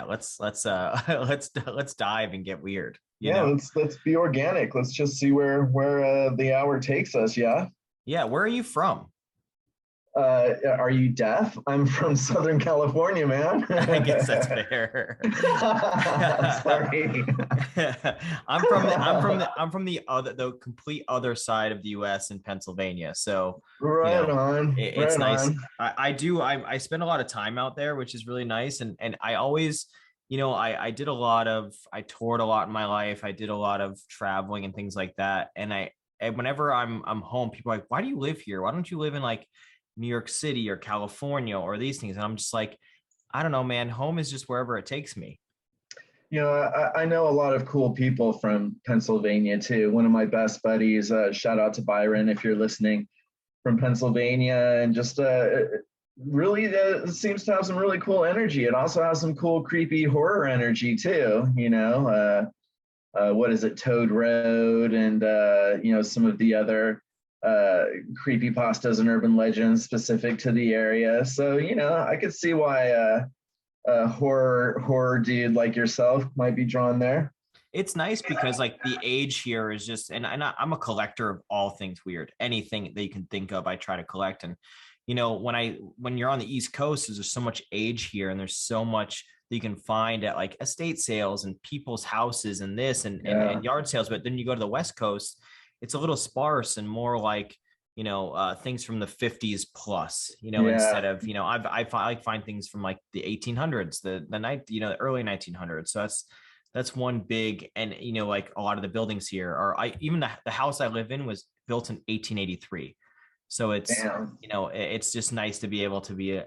let's dive and get weird, you Yeah, know? let's be organic. Let's just see where the hour takes us. Yeah. Yeah, where are you from? Are you deaf? I'm from Southern California, man. I guess that's fair. Sorry. I'm from the other, the complete other side of the US in Pennsylvania. So, Right on. it's Right nice. on. I spend a lot of time out there, which is really nice. And I always, I toured a lot in my life. I did a lot of traveling and things like that. And whenever I'm home, people are like, why do you live here? Why don't you live in like New York City or California or these things? And I'm just like, I don't know, man. Home is just wherever it takes me. I know a lot of cool people from Pennsylvania too. One of my best buddies, shout out to Byron if you're listening, from Pennsylvania, and just really seems to have some really cool energy. It also has some cool, creepy horror energy too. What is it, Toad Road, and some of the other creepy pastas and urban legends specific to the area. So I could see why a horror dude like yourself might be drawn there. It's nice because like the age here is just, I'm a collector of all things weird. Anything that you can think of, I try to collect. And when you're on the East Coast, there's so much age here, and there's so much that you can find at like estate sales and people's houses and this Yeah. and yard sales. But then you go to the West Coast, it's a little sparse and more like things from the 50s plus, Yeah. instead of I find things from like the 1800s, the night, the early 1900s. So that's one big. And like a lot of the buildings here are, I even the house I live in was built in 1883. So Damn. it's just nice to be able to be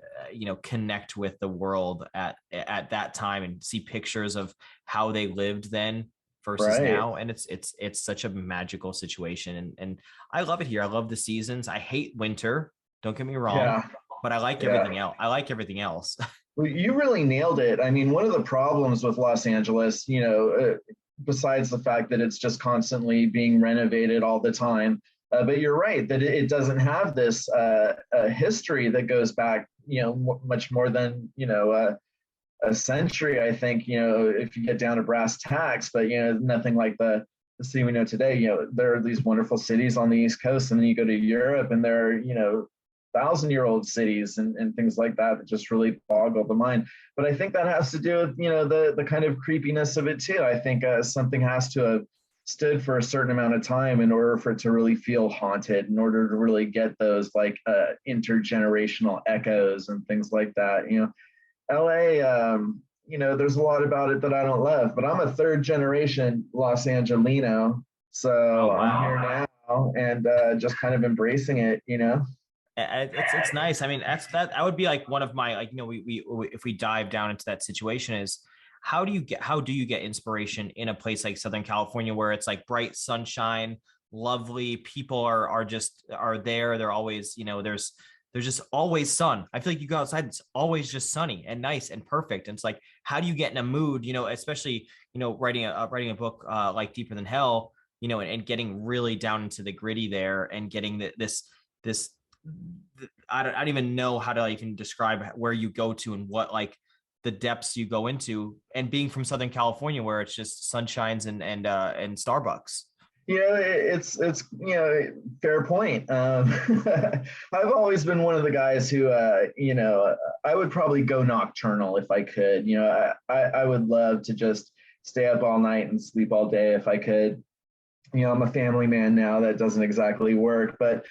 connect with the world at that time and see pictures of how they lived then versus Right. now. And it's such a magical situation. And I love it here. I love the seasons. I hate winter, don't get me wrong, Yeah. but I like Yeah. everything else. I like everything else. Well, you really nailed it. I mean, one of the problems with Los Angeles, besides the fact that it's just constantly being renovated all the time, but you're right that it doesn't have this history that goes back, much more than, a century, I think, if you get down to brass tacks, but, nothing like the city we know today. There are these wonderful cities on the East Coast, and then you go to Europe and there are, 1,000-year-old cities and things like that that just really boggle the mind. But I think that has to do with, the kind of creepiness of it too. I think something has to have stood for a certain amount of time in order for it to really feel haunted, in order to really get those like intergenerational echoes and things like that. LA, there's a lot about it that I don't love, but I'm a third generation Los Angelino. Oh, So I'm wow. here now and just kind of embracing it. It's nice. I mean, that would be like one of my, like, we if we dive down into that situation, is how do you get inspiration in a place like Southern California where it's like bright sunshine, lovely people are there. They're always, there's just always sun. I feel like you go outside, it's always just sunny and nice and perfect. And it's like, how do you get in a mood, especially, writing a book like Deeper Than Hell, and getting really down into the gritty there, and getting this I don't even know how to even describe where you go to and what like the depths you go into, and being from Southern California where it's just sunshines and Starbucks. It's fair point. I've always been one of the guys who I would probably go nocturnal if I could. I would love to just stay up all night and sleep all day if I could. I'm a family man now. That doesn't exactly work, but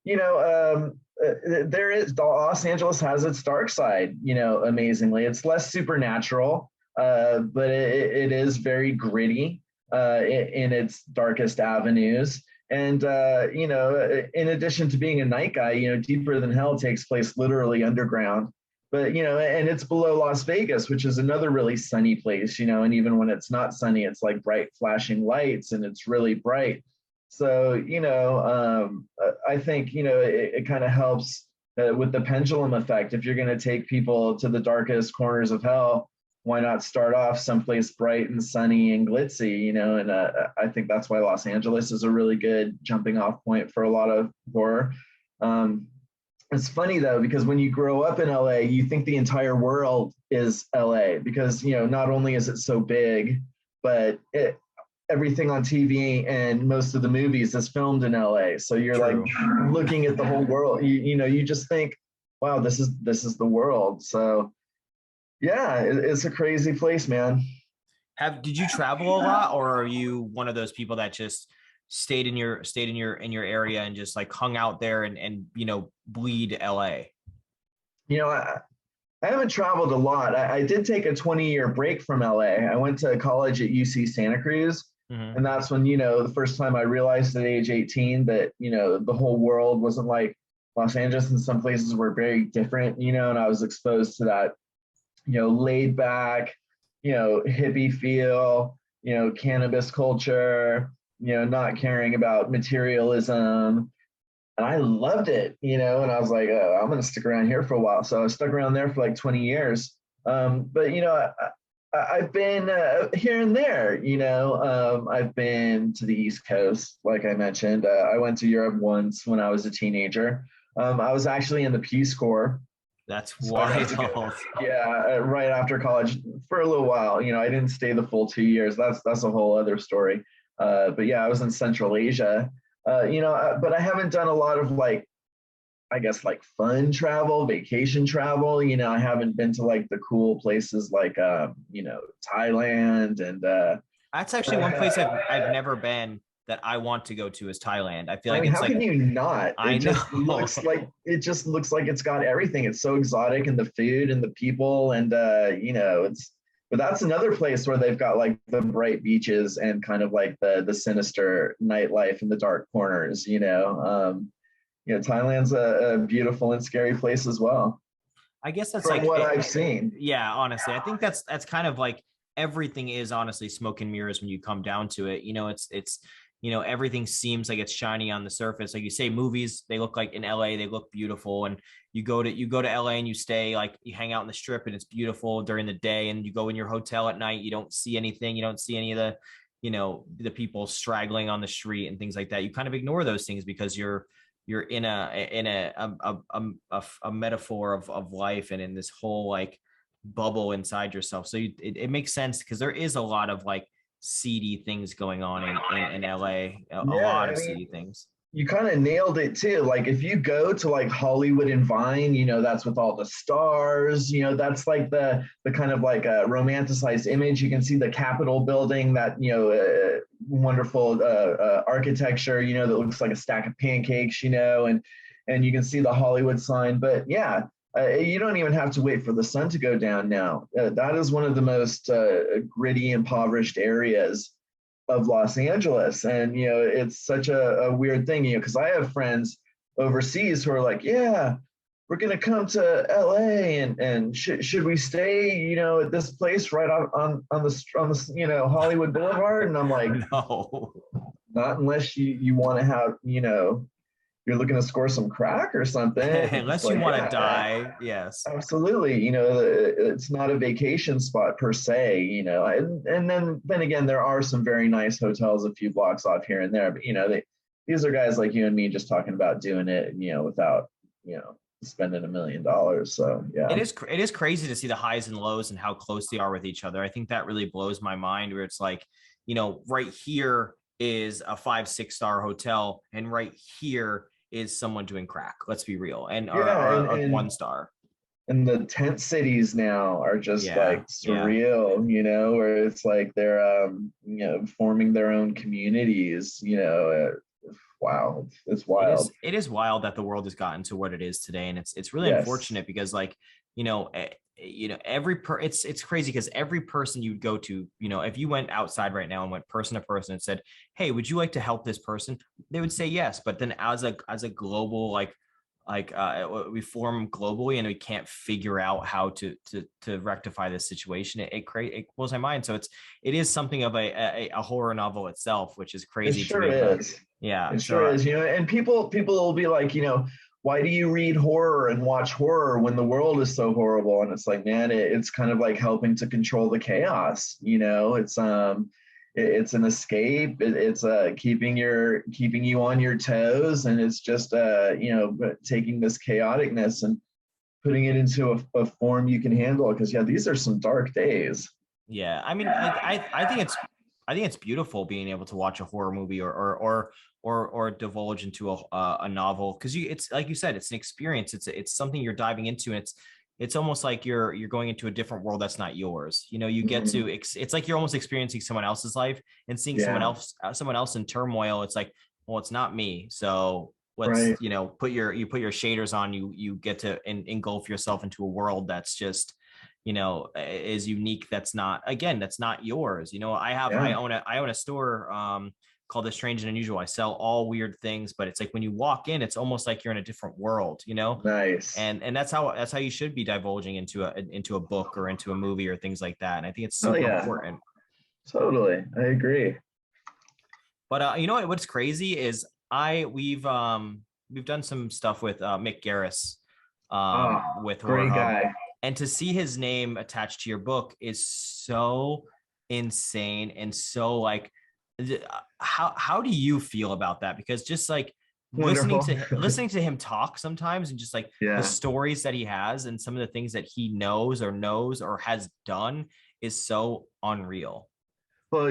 there is, Los Angeles has its dark side. Amazingly, it's less supernatural, but it is very gritty in its darkest avenues. And in addition to being a night guy, Deeper Than Hell takes place literally underground. But and it's below Las Vegas, which is another really sunny place. And even when it's not sunny, it's like bright flashing lights, and it's really bright. So I think it kind of helps with the pendulum effect. If you're going to take people to the darkest corners of hell, why not start off someplace bright and sunny and glitzy? And I think that's why Los Angeles is a really good jumping off point for a lot of horror. Um, It's funny though, because when you grow up in LA, you think the entire world is LA because, not only is it so big, but everything on TV and most of the movies is filmed in LA. So you're like True. looking at the whole world. You just think, wow, this is the world. So yeah, it's a crazy place, man. Did you travel a lot, or are you one of those people that just stayed in your area and just like hung out there and bleed LA? You know, I haven't traveled a lot. I did take a 20-year break from LA. I went to college at UC Santa Cruz. Hmm. And that's when, the first time I realized at age 18 that, the whole world wasn't like Los Angeles, and some places were very different, and I was exposed to that, laid back, hippie feel, cannabis culture, not caring about materialism. And I loved it, and I was like, oh, I'm going to stick around here for a while. So I stuck around there for like 20 years. But, I've been here and there, I've been to the East Coast, like I mentioned. I went to Europe once when I was a teenager. I was actually in the Peace Corps. That's So I got wild. to go, yeah, right after college for a little while. I didn't stay the full 2 years. That's a whole other story. But yeah, I was in Central Asia. But I haven't done a lot of like, I guess like fun travel, vacation travel. I haven't been to like the cool places like Thailand and That's actually one place I've never been that I want to go to is Thailand. I feel I like mean, it's how like can you not? It I just know. looks like it's got everything. It's so exotic, and the food and the people, and it's. But that's another place where they've got like the bright beaches and kind of like the sinister nightlife in the dark corners. Thailand's a beautiful and scary place as well, I guess that's from like what it, I've seen. yeah, honestly. I think that's kind of like everything is honestly smoke and mirrors when you come down to it. It's everything seems like it's shiny on the surface. Like you say, movies, they look like in LA, they look beautiful. And you go to LA and you stay, like you hang out in the strip and it's beautiful during the day. And you go in your hotel at night, you don't see anything, you don't see any of the people straggling on the street and things like that. You kind of ignore those things because you're in a metaphor of life and in this whole like bubble inside yourself. So it makes sense because there is a lot of like seedy things going on in LA, a Yeah, lot I of mean, seedy things. you kind of nailed it too. Like if you go to like Hollywood and Vine, that's with all the stars. That's like the kind of like a romanticized image. You can see the Capitol building, that wonderful architecture, that looks like a stack of pancakes, and you can see the Hollywood sign. But yeah. You don't even have to wait for the sun to go down now. That is one of the most gritty, impoverished areas of Los Angeles. And, it's such a weird thing, because I have friends overseas who are like, yeah, we're going to come to LA and should we stay, at this place right on the Hollywood Boulevard? And I'm like, No. not unless you want to have, you're looking to score some crack or something. It's Unless you like, want to yeah, die, yes. absolutely. It's not a vacation spot per se, and then again, there are some very nice hotels a few blocks off here and there, but these are guys like you and me just talking about doing it, without, spending $1 million. So yeah. It is crazy to see the highs and lows and how close they are with each other. I think that really blows my mind where it's like, right here is a 5-6 star hotel and right here is someone doing crack. Let's be real. And Yeah, or and, a and 1 star. and the tent cities now are just Yeah. like Yeah. surreal, where it's like they're forming their own communities, wow, it's it wild. is it is wild that the world has gotten to what it is today, and it's really Yes. unfortunate because like it's crazy because every person you'd go to, if you went outside right now and went person to person and said, hey, would you like to help this person, they would say yes. But then as a global we form globally and we can't figure out how to rectify this situation, it blows my mind. So it is something of a horror novel itself, which is It crazy to sure be able to. is. Yeah. It So sure is. And people will be like, why do you read horror and watch horror when the world is so horrible? And it's like, man, it's kind of like helping to control the chaos. it's an escape. It's keeping you on your toes, and it's just taking this chaoticness and putting it into a form you can handle. Because yeah, these are some dark days. Yeah, I mean, I think it's beautiful being able to watch a horror movie or divulge into a novel, because it's like you said, it's an experience. It's something you're diving into, and it's almost like you're going into a different world that's not yours. You know, you get to it's like you're almost experiencing someone else's life and seeing someone else in turmoil. It's like, well, it's not me, so let's put your shaders on. You get to engulf yourself into a world that's just is unique, that's not yours. I own a store called The Strange and Unusual. I sell all weird things, but it's like when you walk in, it's almost like you're in a different world. Nice. And that's how you should be divulging into a book or into a movie or things like that. And I think it's super important. Totally, I agree. But what's crazy is we've done some stuff with Mick Garris with great guy. And to see his name attached to your book is so insane. And so like, how do you feel about that? Because just like listening to him talk sometimes, and just like the stories that he has and some of the things that he knows or has done is so unreal. Well,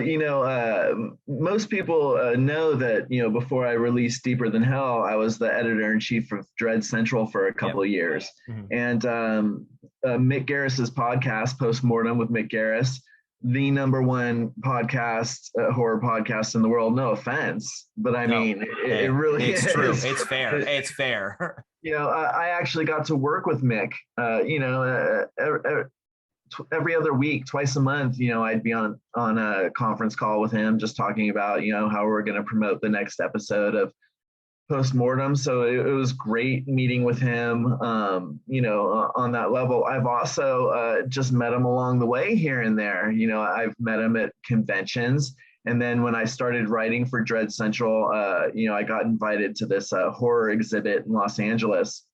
most people know that, before I released Deeper Than Hell, I was the editor-in-chief of Dread Central for a couple of years. Mm-hmm. And Mick Garris's podcast, Postmortem with Mick Garris, the number one podcast, horror podcast in the world. No offense, but I mean, it really is. It's true. It's fair. It's fair. I actually got to work with Mick, every other week, twice a month, I'd be on a conference call with him, just talking about, how we're going to promote the next episode of Postmortem. So it was great meeting with him, on that level. I've also just met him along the way here and there. I've met him at conventions. And then when I started writing for Dread Central, I got invited to this horror exhibit in Los Angeles.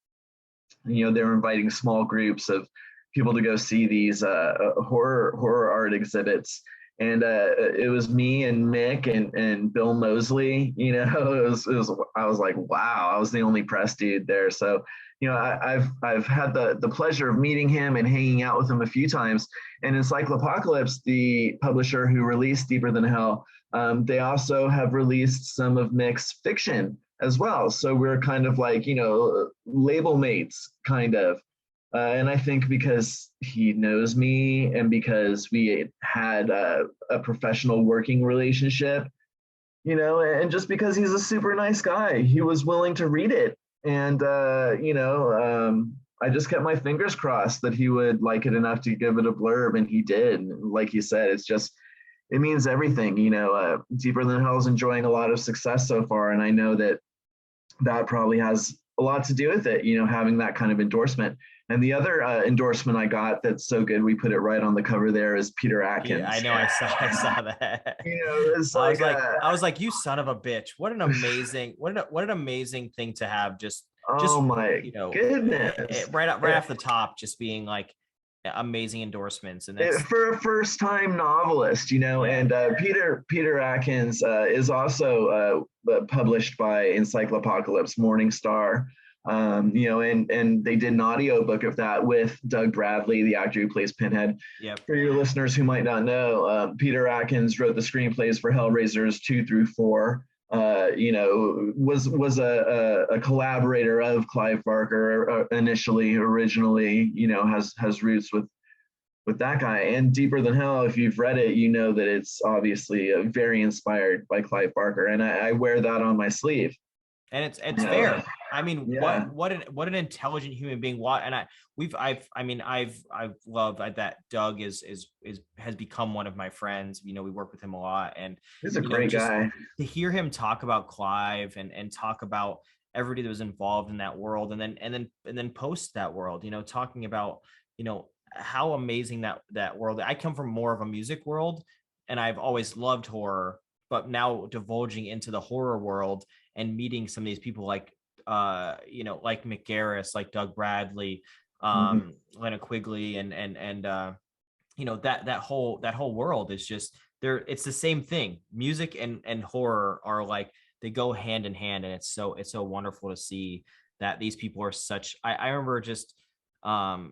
They were inviting small groups of people to go see these horror art exhibits. And it was me and Mick and Bill Moseley. I was like, wow, I was the only press dude there. So, I've had the pleasure of meeting him and hanging out with him a few times. And Encyclopocalypse, the publisher who released Deeper Than Hell, they also have released some of Mick's fiction as well. So we're kind of like, label mates, kind of. And I think because he knows me and because we had a professional working relationship, and just because he's a super nice guy, he was willing to read it. And, I just kept my fingers crossed that he would like it enough to give it a blurb, and he did. And like you said, it means everything. Deeper Than Hell is enjoying a lot of success so far, and I know that probably has a lot to do with it, having that kind of endorsement. And the other endorsement I got that's so good, we put it right on the cover there, is Peter Atkins. Yeah, I know, I saw that. It's I was like, you son of a bitch! What an amazing thing to have. Just my goodness! Right off the top, just being like amazing endorsements, and that's for a first-time novelist, And Peter Atkins is also published by Encyclopocalypse, Morning Star. And they did an audiobook of that with Doug Bradley, the actor who plays Pinhead. Yep. For your listeners who might not know, Peter Atkins wrote the screenplays for Hellraisers 2 through 4. Was a collaborator of Clive Barker originally, has roots with that guy. And Deeper Than Hell, if you've read it, you know that it's obviously very inspired by Clive Barker, and I wear that on my sleeve. And it's fair. I mean, what an intelligent human being. I've loved that Doug has become one of my friends. We work with him a lot, and he's a great guy. To hear him talk about Clive and talk about everybody that was involved in that world, and then post that world, talking about how amazing that world. I come from more of a music world, and I've always loved horror, but now divulging into the horror world and meeting some of these people like Mick Garris, like Doug Bradley, Lena Quigley, and that whole world is just, it's the same thing. Music and horror are like, they go hand in hand, and it's so wonderful to see that these people are such. I remember just Doug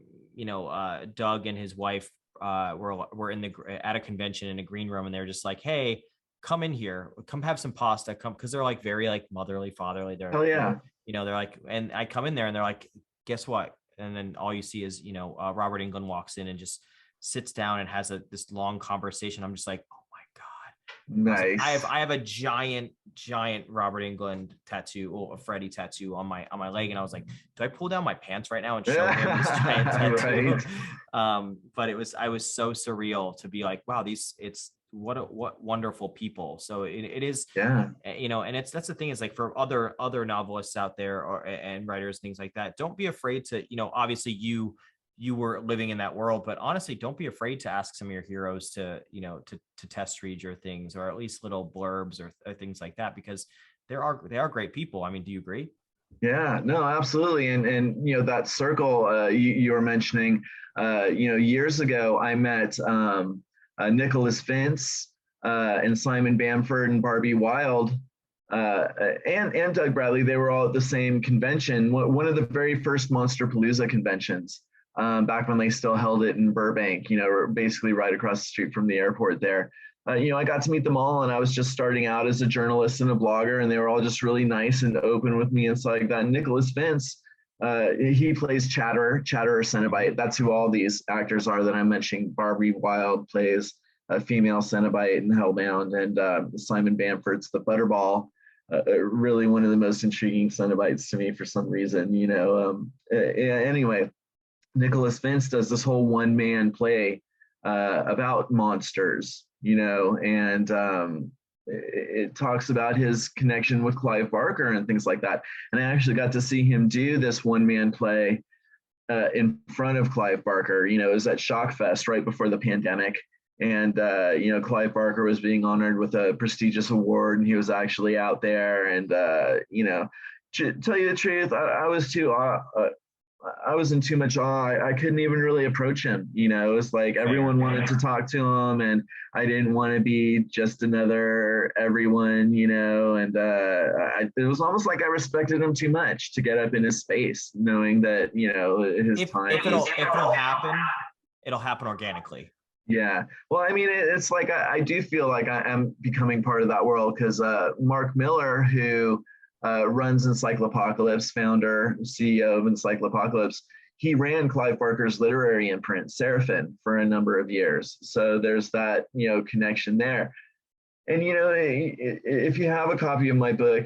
and his wife were in the at a convention in a green room, and they're just like, hey, come in here, come have some pasta, come, because they're like very like motherly, fatherly. Oh yeah. They're like, and I come in there and they're like, guess what? And then all you see is, Robert Englund walks in and just sits down and has this long conversation. I'm just like, oh my God. Nice. I have a giant Robert Englund tattoo, or a Freddy tattoo on my leg. And I was like, do I pull down my pants right now and show him this giant tattoo? Right. But I was so surreal to be like, wow, what wonderful people. So it is, and that's the thing, is like, for other novelists out there and writers, things like that, don't be afraid to, obviously you were living in that world, but honestly, don't be afraid to ask some of your heroes to test read your things, or at least little blurbs or things like that, because they are great people. I mean, do you agree? Yeah, no, absolutely. And that circle you were mentioning, years ago, I met Nicholas Vince and Simon Bamford and Barbie Wilde and Doug Bradley. They were all at the same convention, one of the very first Monsterpalooza conventions, back when they still held it in Burbank, basically right across the street from the airport there. I got to meet them all, and I was just starting out as a journalist and a blogger, and they were all just really nice and open with me and stuff like that. And Nicholas Vince, he plays Chatterer Cenobite. That's who all these actors are that I'm mentioning. Barbie Wilde plays a female Cenobite in Hellbound, and Simon Bamford's the Butterball. Really one of the most intriguing Cenobites to me for some reason. Anyway, Nicholas Vince does this whole one-man play about monsters, and it talks about his connection with Clive Barker and things like that. And I actually got to see him do this one-man play in front of Clive Barker. It was at Shockfest right before the pandemic. And, Clive Barker was being honored with a prestigious award, and he was actually out there. And, to tell you the truth, I was in too much awe. I couldn't even really approach him. It was like everyone wanted to talk to him, and I didn't want to be just another everyone, and it was almost like I respected him too much to get up in his space, knowing that, his time. If it'll happen, it'll happen organically. Yeah. Well, I mean, it's like I do feel like I am becoming part of that world, because Mark Miller, who runs Encyclopocalypse, founder, CEO of Encyclopocalypse, he ran Clive Barker's literary imprint, Seraphin, for a number of years. So there's that, connection there. And, if you have a copy of my book,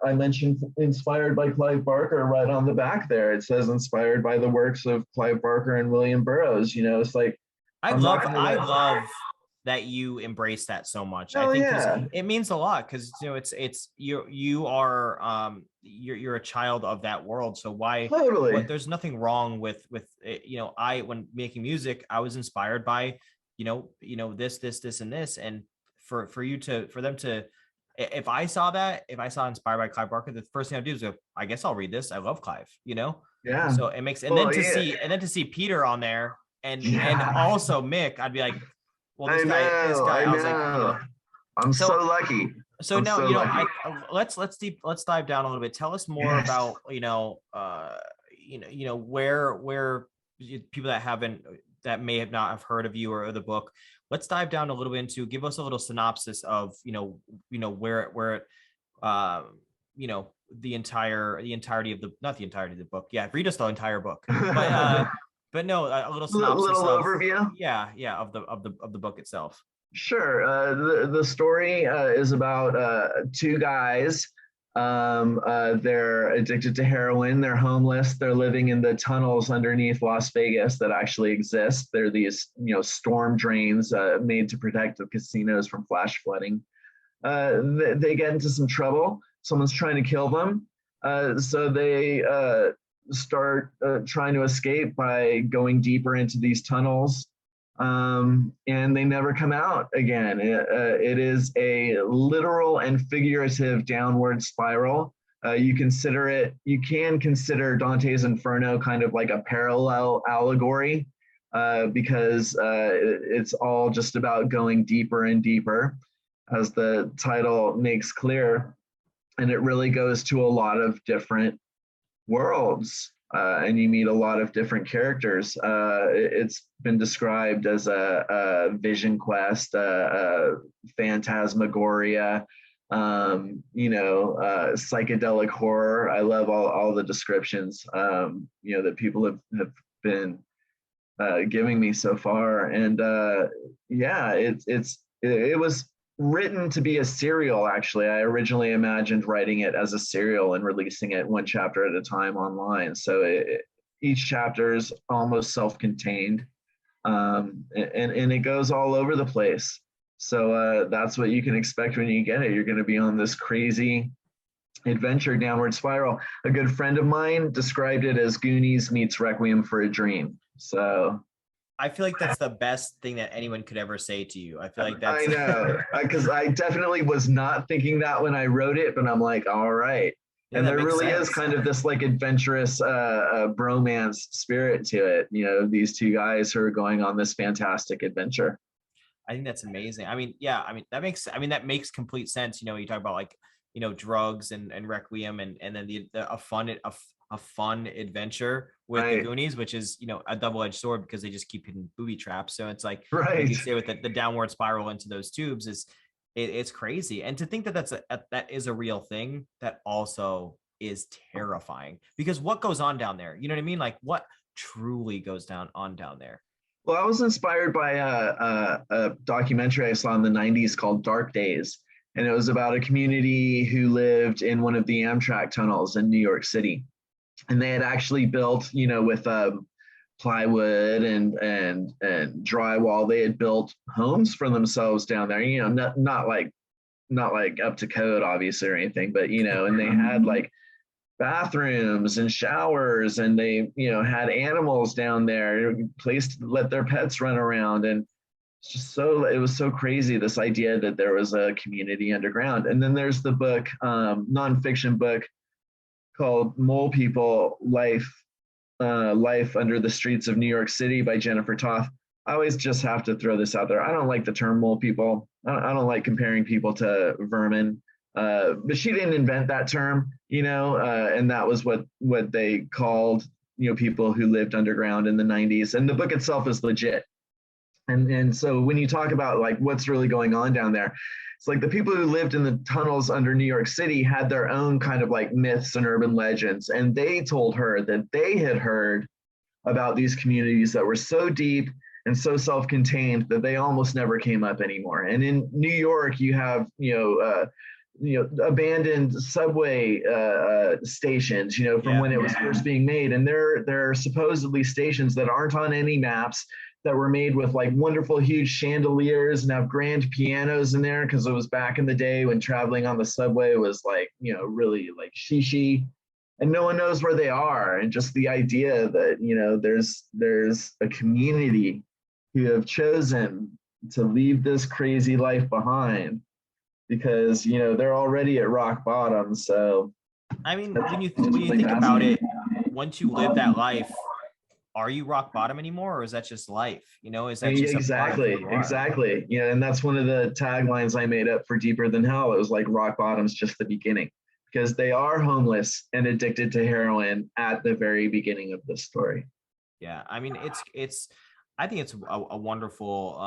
I mentioned inspired by Clive Barker right on the back there. It says inspired by the works of Clive Barker and William Burroughs. It's like, I love that you embrace that so much. I think it means a lot, because it's you're a child of that world. So why? Totally. There's nothing wrong with when making music, I was inspired by this and this, and for them to, if I saw inspired by Clive Barker, the first thing I do is go, I guess I'll read this. I love Clive. Yeah. So it makes, and then to see Peter on there. And also Mick, I'd be like, well, this guy. I was like, I'm so lucky. So now, let's dive down a little bit. Tell us more about, where people that may have not have heard of you or the book. Let's dive down a little bit into, give us a little synopsis of, where the entirety of the, not the entirety of the book. Yeah, read us the entire book. But no, a little synopsis, overview. Yeah, of the book itself. Sure. The story is about two guys. They're addicted to heroin. They're homeless. They're living in the tunnels underneath Las Vegas that actually exist. They're these, storm drains made to protect the casinos from flash flooding. They get into some trouble. Someone's trying to kill them. So they start trying to escape by going deeper into these tunnels, and they never come out again. It is a literal and figurative downward spiral. You can consider Dante's Inferno kind of like a parallel allegory because it's all just about going deeper and deeper, as the title makes clear. And it really goes to a lot of different worlds, and you meet a lot of different characters. It's been described as a vision quest, a phantasmagoria, psychedelic horror. I love all the descriptions, that people have been giving me so far. And it was written to be a serial. Actually, I originally imagined writing it as a serial and releasing it one chapter at a time online. So each chapter is almost self-contained, and it goes all over the place. So that's what you can expect when you get it. You're going to be on this crazy adventure downward spiral. A good friend of mine described it as Goonies meets Requiem for a Dream. So I feel like that's the best thing that anyone could ever say to you. I feel like that's. I know, because I definitely was not thinking that when I wrote it, but I'm like, all right. Yeah, and there really is kind of this like adventurous bromance spirit to it. These two guys who are going on this fantastic adventure. I think that's amazing. I mean, yeah, that makes complete sense. You talk about like, drugs and Requiem and then a fun adventure with the Goonies, which is, a double-edged sword because they just keep hitting booby traps. So it's like, like you say, with the downward spiral into those tubes it's crazy. And to think that that is a real thing, that also is terrifying, because what goes on down there? You know what I mean? Like, what truly goes down there? Well, I was inspired by a documentary I saw in the 90s called Dark Days. And it was about a community who lived in one of the Amtrak tunnels in New York City. And they had actually built, with plywood and drywall, they had built homes for themselves down there, not like up to code, obviously, or anything, but, and they had like bathrooms and showers, and they had animals down there, place to let their pets run around. And it's just it was so crazy, this idea that there was a community underground. And then there's the book, nonfiction book called Mole People, Life Under the Streets of New York City by Jennifer Toth. I always just have to throw this out there. I don't like the term mole people. I don't like comparing people to vermin. But she didn't invent that term, and that was what they called, people who lived underground in the 90s. And the book itself is legit. And so when you talk about like what's really going on down there, it's like the people who lived in the tunnels under New York City had their own kind of like myths and urban legends. And they told her that they had heard about these communities that were so deep and so self-contained that they almost never came up anymore. And in New York, you have, abandoned subway stations, from when it was first being made. And there are supposedly stations that aren't on any maps, that were made with like wonderful huge chandeliers and have grand pianos in there, because it was back in the day when traveling on the subway was like, really like shishi, and no one knows where they are. And just the idea that, there's a community who have chosen to leave this crazy life behind because, they're already at rock bottom. So, I mean, when you think about it, once you live that life, are you rock bottom anymore, or is that just life? Is that just exactly? And that's one of the taglines I made up for Deeper Than Hell. It was like rock bottom's just the beginning, because they are homeless and addicted to heroin at the very beginning of this story. Yeah, I mean, I think it's a wonderful.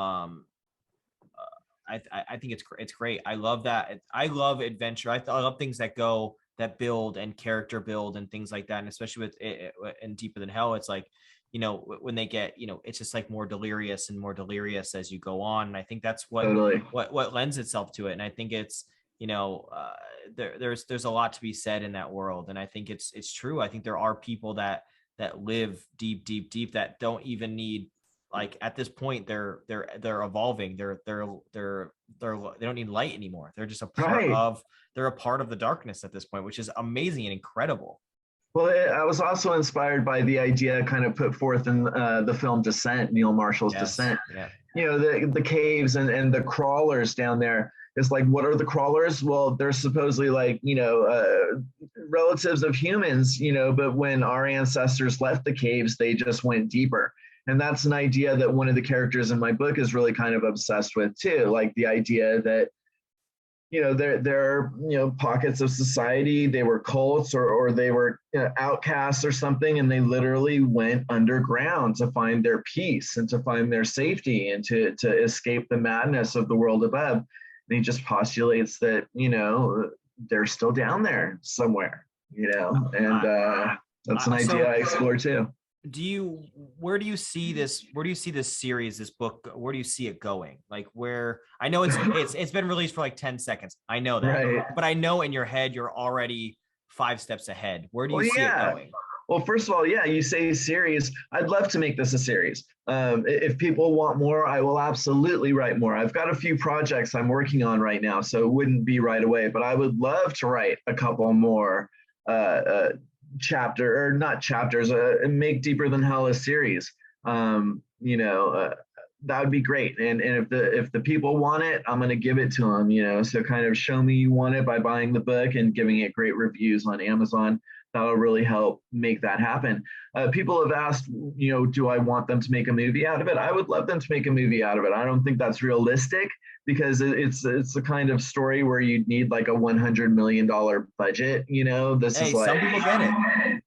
I think it's great. I love that. I love adventure. I love things that build and character build and things like that. And especially with it in Deeper Than Hell, it's like, when they get, it's just like more delirious and more delirious as you go on. And I think that's what lends itself to it. And I think it's, there's a lot to be said in that world. And I think it's true. I think there are people that live deep that don't even need, like, at this point they're evolving. They don't need light anymore. They're just a part they're a part of the darkness at this point, which is amazing and incredible. Well, I was also inspired by the idea kind of put forth in the film Descent, Neil Marshall's Descent. Yeah. The caves and the crawlers down there. It's like, what are the crawlers? Well, they're supposedly like, relatives of humans, but when our ancestors left the caves, they just went deeper. And that's an idea that one of the characters in my book is really kind of obsessed with too, like the idea that there are pockets of society, they were cults or they were outcasts or something, and they literally went underground to find their peace and to find their safety and to escape the madness of the world above. And he just postulates that they're still down there somewhere, and that's an idea I explore too. Where do you see this series, this book, where do you see it going? Like, where, I know it's been released for like 10 seconds, I know that, right. But I know in your head you're already 5 steps ahead. Where do you see it going? Well, first of all, you say series. I'd love to make this a series. If people want more, I will absolutely write more. I've got a few projects I'm working on right now, so it wouldn't be right away, but I would love to write a couple more chapter, or not chapters, make Deeper Than Hell a series. That would be great. And if the people want it, I'm going to give it to them, so kind of show me you want it by buying the book and giving it great reviews on Amazon. That'll really help make that happen. People have asked, do I want them to make a movie out of it? I would love them to make a movie out of it. I don't think that's realistic, because it's the kind of story where you'd need like a $100 million budget. This is like, some people get it.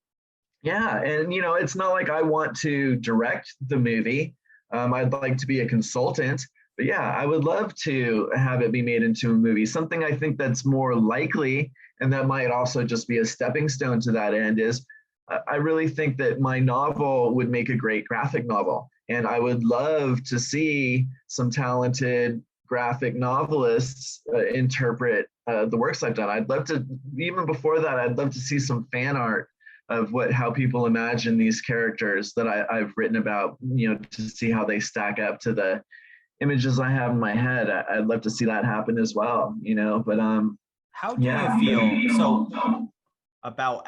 Yeah, and it's not like I want to direct the movie. I'd like to be a consultant, but yeah, I would love to have it be made into a movie. Something I think that's more likely, and that might also just be a stepping stone to that end, is I really think that my novel would make a great graphic novel. And I would love to see some talented graphic novelists interpret the works I've done. I'd love to, even before that, I'd love to see some fan art of how people imagine these characters that I've written about, to see how they stack up to the images I have in my head. I'd love to see that happen as well, but how do you feel about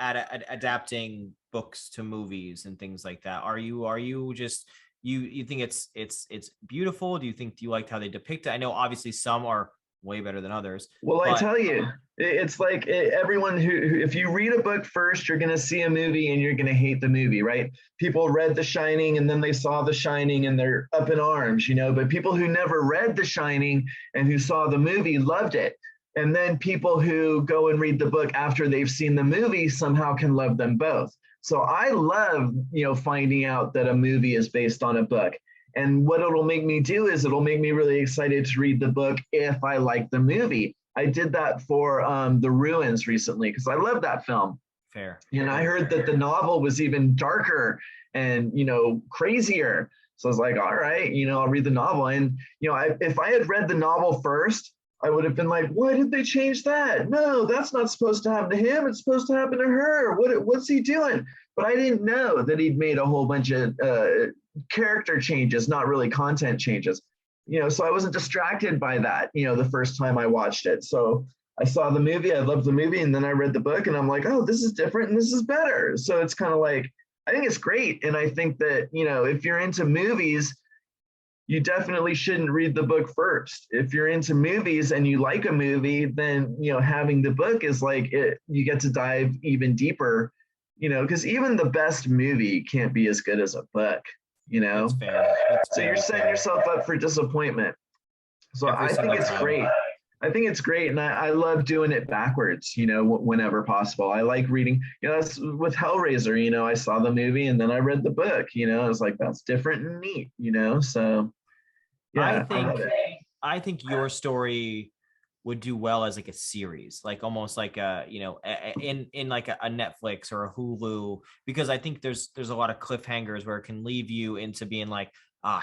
adapting books to movies and things like that? Are you just, you think it's beautiful? Do you liked how they depict it? I know obviously some are way better than others. Well, I tell you, it's like everyone who, if you read a book first, you're going to see a movie and you're going to hate the movie, right? People read The Shining and then they saw The Shining and they're up in arms, but people who never read The Shining and who saw the movie loved it. And then people who go and read the book after they've seen the movie somehow can love them both. So I love, finding out that a movie is based on a book. And what it'll make me do is it'll make me really excited to read the book if I like the movie. I did that for The Ruins recently because I love that film. Fair. And I heard that the novel was even darker and, crazier. So I was like, all right, I'll read the novel. And, if I had read the novel first, I would have been like, why did they change that? No, that's not supposed to happen to him. It's supposed to happen to her. What's he doing? But I didn't know that he'd made a whole bunch of character changes, not really content changes. So I wasn't distracted by that, the first time I watched it. So I saw the movie, I loved the movie, and then I read the book and I'm like, oh, this is different and this is better. So it's kind of like, I think it's great. And I think that, if you're into movies, you definitely shouldn't read the book first. If you're into movies and you like a movie, then, having the book is like, you get to dive even deeper, because even the best movie can't be as good as a book, That's fair. So you're setting yourself up for disappointment. So I think it's great. I think it's great. And I love doing it backwards, whenever possible. I like reading, that's with Hellraiser, I saw the movie and then I read the book, I was like, that's different and neat, so yeah. I think your story would do well as like a series, like almost like in like a Netflix or a Hulu, because I think there's a lot of cliffhangers where it can leave you into being like,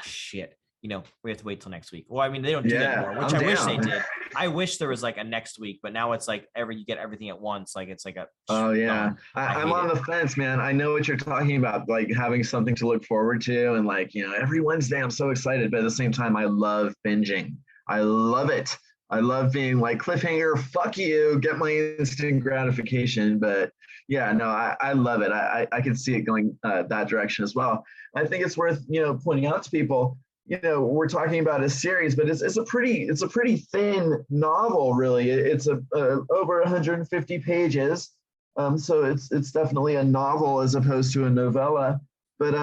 shit, we have to wait till next week. Well, I mean, they don't do that anymore, which I wish they did. I wish there was like a next week, but now it's like you get everything at once. Like it's like a, oh yeah. I'm on the fence, man. I know what you're talking about, like having something to look forward to. And like, every Wednesday I'm so excited, but at the same time, I love binging. I love it. I love being like, cliffhanger, fuck you, get my instant gratification. But yeah, no, I love it. I can see it going that direction as well. I think it's worth, pointing out to people, we're talking about a series, but it's a pretty thin novel, really. It's over 150 pages. So it's definitely a novel as opposed to a novella. but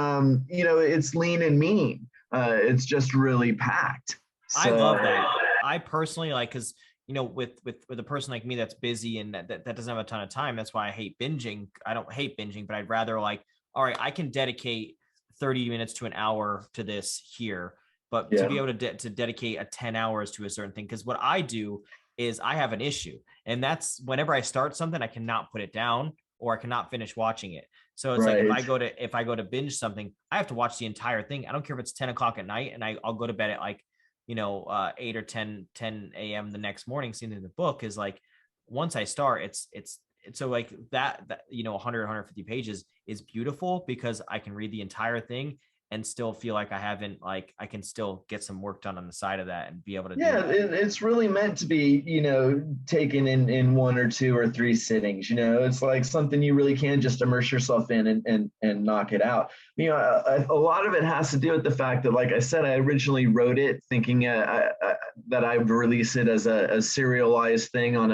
it's lean and mean. It's just really packed. I So love that. I personally like, because with a person like me that's busy and that doesn't have a ton of time. That's why I hate binging. I don't hate binging, but I'd rather like, all right, I can dedicate 30 minutes to an hour to this here, but to yeah, be able to dedicate a 10 hours to a certain thing. Because what I do is I have an issue, and that's whenever I start something, I cannot put it down or I cannot finish watching it. So it's like right. if I go to binge something, I have to watch the entire thing. I don't care if it's 10 o'clock at night, and I'll go to bed at like 8 or 10 a.m. the next morning. Seeing in the book is like, once I start, it's so like that 150 pages is beautiful because I can read the entire thing and still feel like I can still get some work done on the side of that and be able to do Yeah, that. it's really meant to be, taken in one or two or three sittings. It's like something you really can just immerse yourself in and knock it out. A lot of it has to do with the fact that, like I said, I originally wrote it thinking that I would release it as a serialized thing on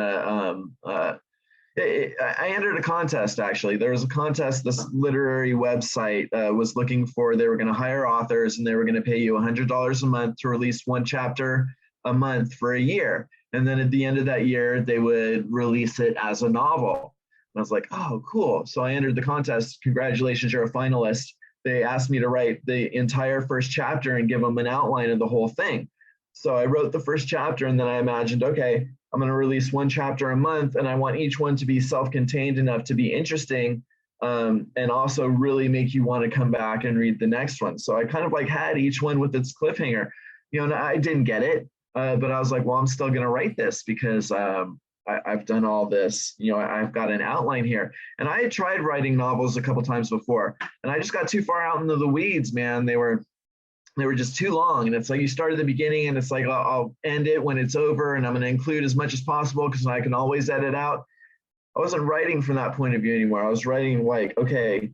I entered a contest. Actually, there was a contest this literary website was looking for. They were going to hire authors and they were going to pay you $100 a month to release one chapter a month for a year, and then at the end of that year they would release it as a novel. And I was like, oh cool. So I entered the contest. Congratulations, you're a finalist. They asked me to write the entire first chapter and give them an outline of the whole thing. So I wrote the first chapter, and then I imagined, okay, I'm going to release one chapter a month, and I want each one to be self-contained enough to be interesting, and also really make you want to come back and read the next one. So I kind of like had each one with its cliffhanger. And I didn't get it, but I was like, well, I'm still going to write this because I've done all this. I've got an outline here. And I had tried writing novels a couple times before, and I just got too far out into the weeds, man. They were just too long. And it's like you start at the beginning and it's like, I'll end it when it's over and I'm going to include as much as possible because I can always edit out. I wasn't writing from that point of view anymore. I was writing like, okay,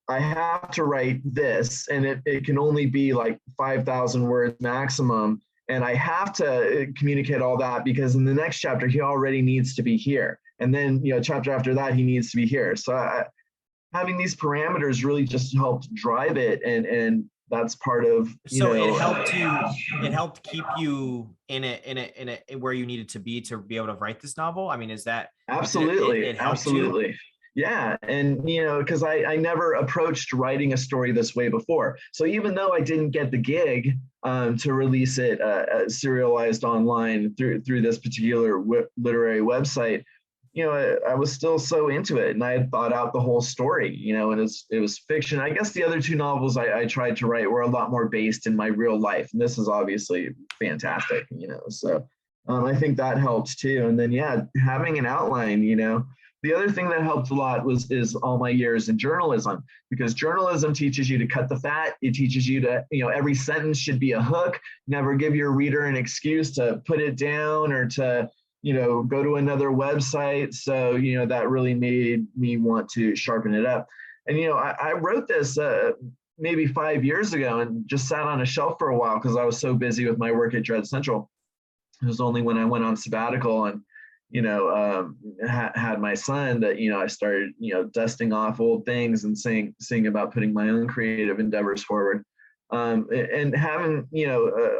I have to write this, and it can only be like 5,000 words maximum. And I have to communicate all that because in the next chapter, he already needs to be here. And then, chapter after that, he needs to be here. So having these parameters really just helped drive it. And that's part of, So it helped keep you in a where you needed to be able to write this novel. I mean, is that you said absolutely, it helped you? absolutely. Yeah. And, because I never approached writing a story this way before. So even though I didn't get the gig to release it serialized online through this particular literary website, I was still so into it, and I had thought out the whole story, and it was fiction. I guess the other two novels I tried to write were a lot more based in my real life, and this is obviously fantastic, So I think that helps too. And then yeah, having an outline, The other thing that helped a lot is all my years in journalism, because journalism teaches you to cut the fat. It teaches you to, every sentence should be a hook. Never give your reader an excuse to put it down or to go to another website. So, that really made me want to sharpen it up. And, I wrote this maybe 5 years ago and just sat on a shelf for a while because I was so busy with my work at Dread Central. It was only when I went on sabbatical and, had my son that, I started, dusting off old things and seeing about putting my own creative endeavors forward. And having,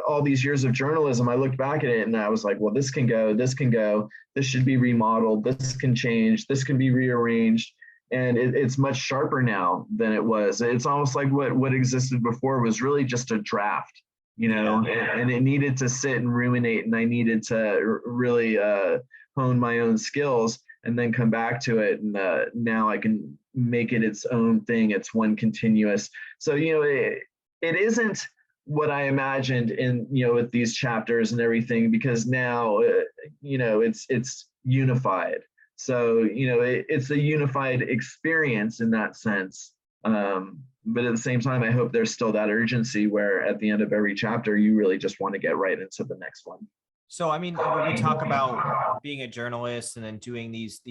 all these years of journalism, I looked back at it and I was like, well, this can go, this should be remodeled, this can change, this can be rearranged. And it's much sharper now than it was. It's almost like what existed before was really just a draft, and it needed to sit and ruminate, and I needed to really hone my own skills and then come back to it. And now I can make it its own thing. It's one continuous. So, it isn't what I imagined in, with these chapters and everything, because now, it's unified. So, it's a unified experience in that sense. But at the same time, I hope there's still that urgency where at the end of every chapter, you really just want to get right into the next one. So, I mean, when we talk about being a journalist and then doing these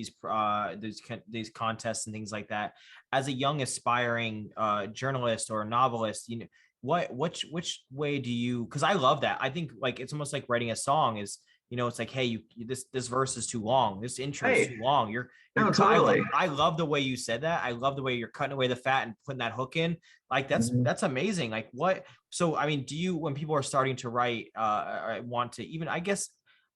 contests and things like that, as a young aspiring journalist or novelist, which way do you? Because I love that. I think like it's almost like writing a song is, it's like, hey, this verse is too long, this intro is Right. too long. No, totally. I love the way you said that. I love the way you're cutting away the fat and putting that hook in. Like Mhm. that's amazing. Like what? So I mean, do you, when people are starting to write, want to even, I guess,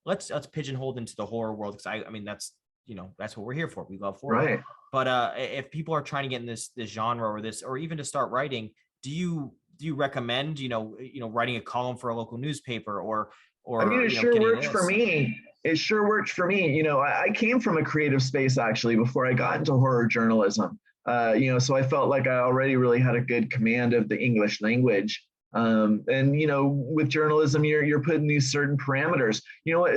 let's pigeonhole into the horror world, because I mean that's what we're here for. We love horror. Right. But if people are trying to get in this genre, or even to start writing, do you recommend writing a column for a local newspaper, I mean, or it sure getting worked for this? me. It sure worked for me. I came from a creative space actually before I got into horror journalism. So I felt like I already really had a good command of the English language. And with journalism, you're putting these certain parameters.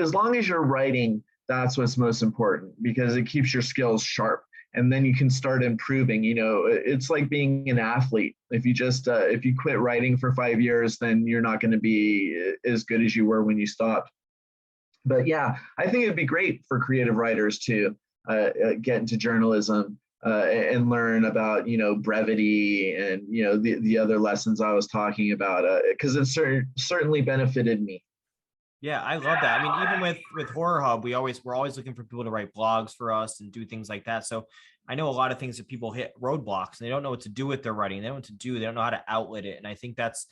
As long as you're writing, that's what's most important because it keeps your skills sharp, and then you can start improving. It's like being an athlete. If you quit writing for 5 years, then you're not going to be as good as you were when you stopped. But yeah, I think it'd be great for creative writers to get into journalism and learn about brevity and the other lessons I was talking about because it certainly benefited me. Yeah, I love that. I mean, even with Horror Hub, we're always looking for people to write blogs for us and do things like that. So I know a lot of things that people hit roadblocks and they don't know what to do with their writing. They don't know what to do. They don't know how to outlet it. And I think that's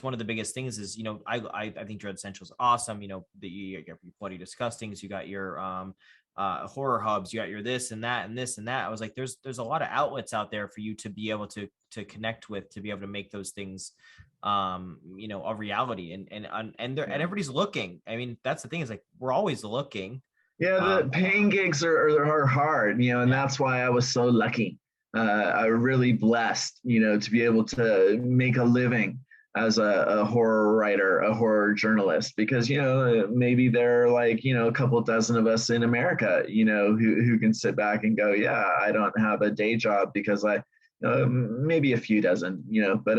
one of the biggest things is, I think Dread Central is awesome. You got your Bloody Disgustings, you got your horror hubs, you got your this and that and this and that. I was like, there's a lot of outlets out there for you to be able to connect with, to be able to make those things a reality, and everybody's looking. I mean, that's the thing, is like, we're always looking. Yeah, the paying gigs are hard, and Yeah, that's why I was so lucky. I really blessed, to be able to make a living as a horror writer, a horror journalist, because maybe there are like a couple dozen of us in America, who can sit back and go, yeah, I don't have a day job because maybe a few dozen, but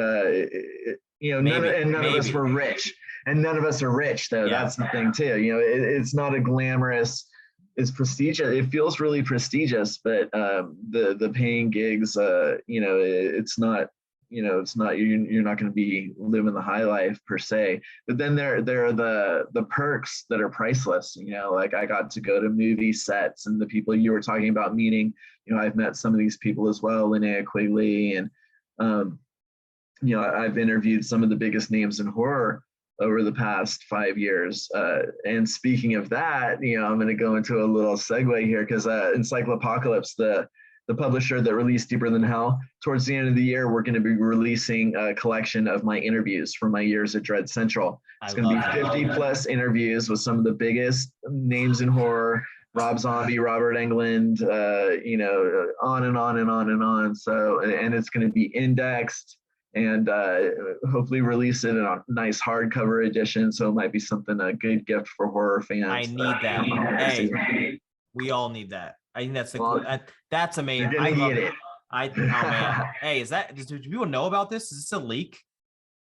none of us maybe. were rich, and none of us are rich though. Yeah, That's the thing too. It's not a glamorous. It's prestigious. It feels really prestigious, but the paying gigs, it's not. It's not. You're not going to be living the high life per se. But then there are the perks that are priceless. Like I got to go to movie sets, and the people you were talking about meeting. I've met some of these people as well, Linnea Quigley, and um, I've interviewed some of the biggest names in horror over the past 5 years. And speaking of that, I'm going to go into a little segue here because Encyclopocalypse, the publisher that released Deeper Than Hell, towards the end of the year, we're going to be releasing a collection of my interviews from my years at Dread Central. It's going to be 50 plus interviews with some of the biggest names in horror. Rob Zombie, Robert Englund, on and on and on and on. So, and it's going to be indexed and hopefully release it in a nice hardcover edition. So it might be a good gift for horror I fans. need that. Hey, we all need that. I think that's Well, that's amazing. you're I gonna love get it. oh man. Hey, do people know about this? Is this a leak?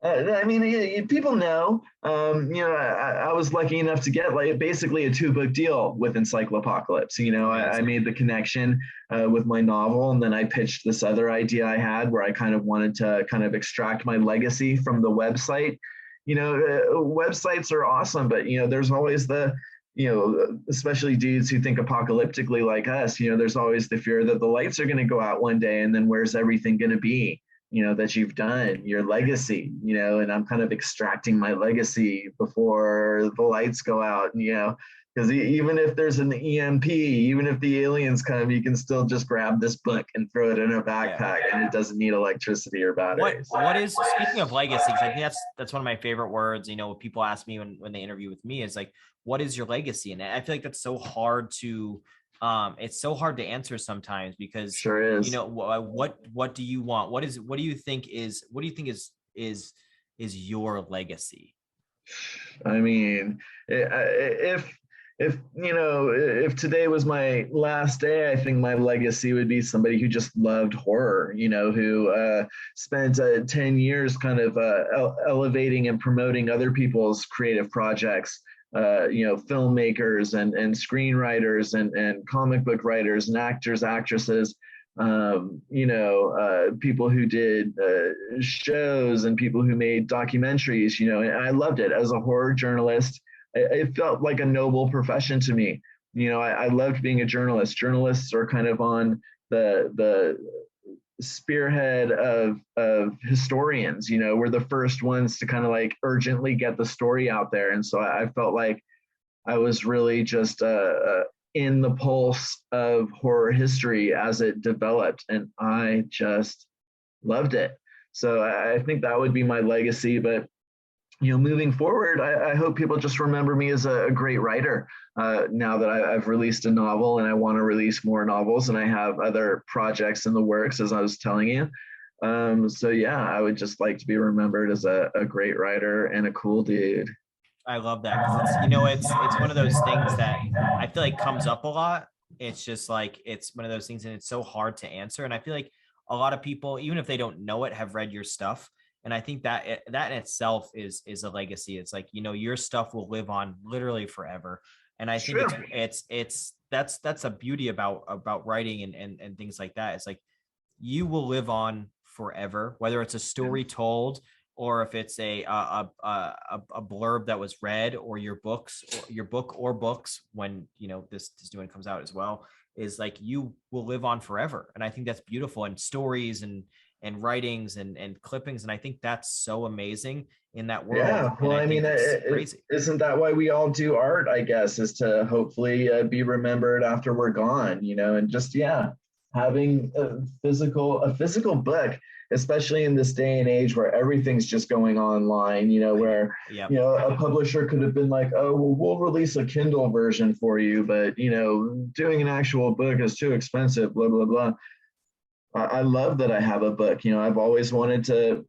I mean, people know. I was lucky enough to get like basically a 2-book deal with Encyclopocalypse. I made the connection with my novel, and then I pitched this other idea I had where I kind of wanted to kind of extract my legacy from the website. Websites are awesome, but there's always especially dudes who think apocalyptically like us. There's always the fear that the lights are going to go out one day, and then where's everything going to be? That you've done, your legacy, and I'm kind of extracting my legacy before the lights go out, because even if there's an EMP, even if the aliens come, you can still just grab this book and throw it in a backpack, and it doesn't need electricity or batteries. What is, speaking of legacies, I think that's one of my favorite words. People ask me when they interview with me is like, what is your legacy? And I feel like that's so hard to it's so hard to answer sometimes, because Sure is. What do you want? What do you think is your legacy? I mean, if today was my last day, I think my legacy would be somebody who just loved horror, who spent 10 years kind of elevating and promoting other people's creative projects. Filmmakers and screenwriters and comic book writers and actors, actresses, people who did shows and people who made documentaries, and I loved it as a horror journalist. it felt like a noble profession to me. I loved being a journalist. Journalists are kind of on the spearhead of historians. We're the first ones to kind of like urgently get the story out there. And so I felt like I was really just in the pulse of horror history as it developed, and I just loved it. So I think that would be my legacy. But moving forward, I hope people just remember me as a great writer. Now that I've released a novel, and I want to release more novels, and I have other projects in the works, as I was telling you. So yeah, I would just like to be remembered as a great writer and a cool dude. I love that because it's one of those things that I feel like comes up a lot. It's just like it's one of those things, and it's so hard to answer. And I feel like a lot of people, even if they don't know it, have read your stuff. And I think that that in itself is a legacy. It's like, your stuff will live on literally forever. And I think Sure. that's a beauty about writing and things like that. It's like you will live on forever, whether it's a story told or if it's a blurb that was read, or your book or books when this new one comes out as well, is like you will live on forever. And I think that's beautiful. And stories and writings and clippings, and I think that's so amazing in that world. Yeah, And well, I I think mean, it's crazy. isn't that why we all do art? I guess is to hopefully be remembered after we're gone, and just yeah, having a physical book, especially in this day and age where everything's just going online. Where Yeah, a publisher could have been like, oh, well, we'll release a Kindle version for you, but doing an actual book is too expensive. Blah blah blah. I love that I have a book. I've always wanted to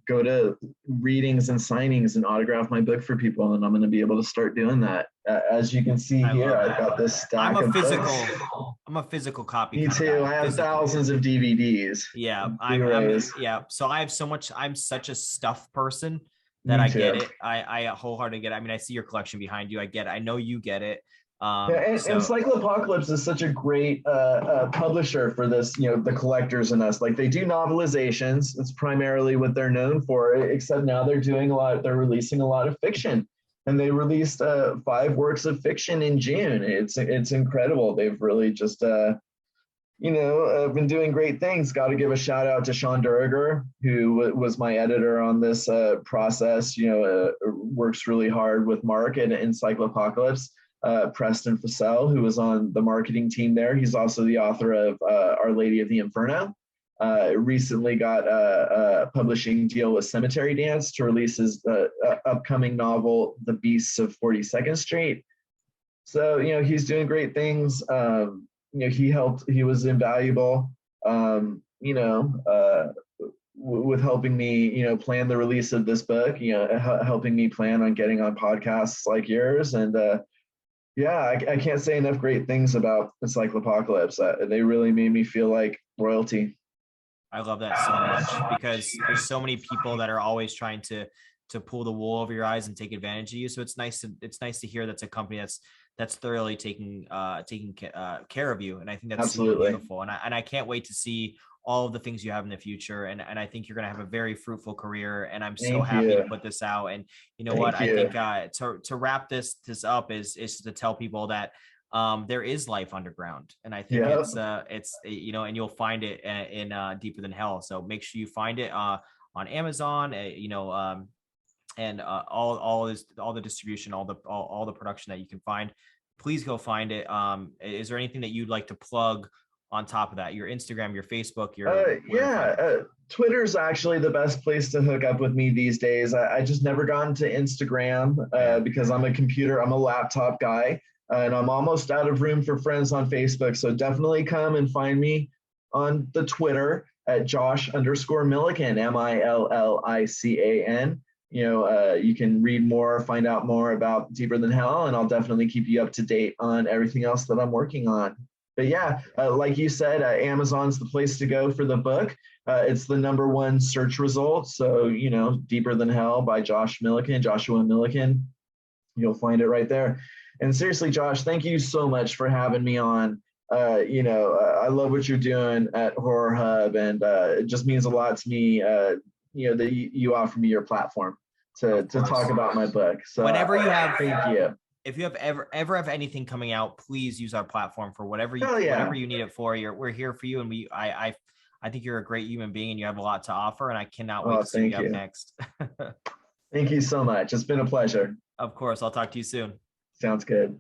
go to readings and signings and autograph my book for people, and I'm going to be able to start doing that. As you can see I here, love I've that. got this I'm stack a of physical, books. I'm a physical copy Me kind of too. guy. I have Physical. thousands of DVDs, Yeah, Blu-rays. yeah. So I have so much. I'm such a stuff person that Me I get too. it. I wholeheartedly get it. I mean, I see your collection behind you. I get it. I know you get it. Yeah, and So Cyclopocalypse is such a great publisher for this, the collectors and us. Like they do novelizations. It's primarily what they're known for, except now they're releasing a lot of fiction. And they released 5 works of fiction in June. It's incredible. They've really just, been doing great things. Got to give a shout out to Sean Duriger, who was my editor on this process, works really hard with Mark and Encyclopocalypse. Preston Fussell, who was on the marketing team there. He's also the author of Our Lady of the Inferno. Recently got a publishing deal with Cemetery Dance to release his upcoming novel, The Beasts of 42nd Street. So, he's doing great things. He was invaluable, with helping me, plan the release of this book, helping me plan on getting on podcasts like yours. And, yeah, I can't say enough great things about Encyclopocalypse. They really made me feel like royalty. I love that so much because there's so many people that are always trying to pull the wool over your eyes and take advantage of you. So it's nice to hear that's a company that's thoroughly taking care of you. And I think that's Absolutely. super beautiful. And I can't wait to see all of the things you have in the future. And I think you're going to have a very fruitful career. And I'm so Thank happy to you. put this out. And you know what? Thank I you. think to wrap this up is to tell people that there is life underground. And I think Yeah. it's and you'll find it in Deeper Than Hell. So make sure you find it on Amazon, and all the distribution, all the production that you can find. Please go find it. Is there anything that you'd like to plug on top of that? Your Instagram, your Facebook, Twitter's actually the best place to hook up with me these days. I just never got into Instagram because I'm a laptop guy, and I'm almost out of room for friends on Facebook. So definitely come and find me on the Twitter at Josh_Millican, Millican. You can read more, find out more about Deeper Than Hell, and I'll definitely keep you up to date on everything else that I'm working on. But yeah, like you said, Amazon's the place to go for the book. It's the #1 search result. So, Deeper Than Hell by Joshua Millican. You'll find it right there. And seriously, Josh, thank you so much for having me on. I love what you're doing at Horror Hub, and it just means a lot to me, that you offer me your platform. to talk about my book. So whenever you have, thank you. If you have ever have anything coming out, please use our platform for whatever you whatever you need it for. We're here for you, and I think you're a great human being, and you have a lot to offer, and I cannot wait to see you up next. Thank you so much. It's been a pleasure. Of course, I'll talk to you soon. Sounds good.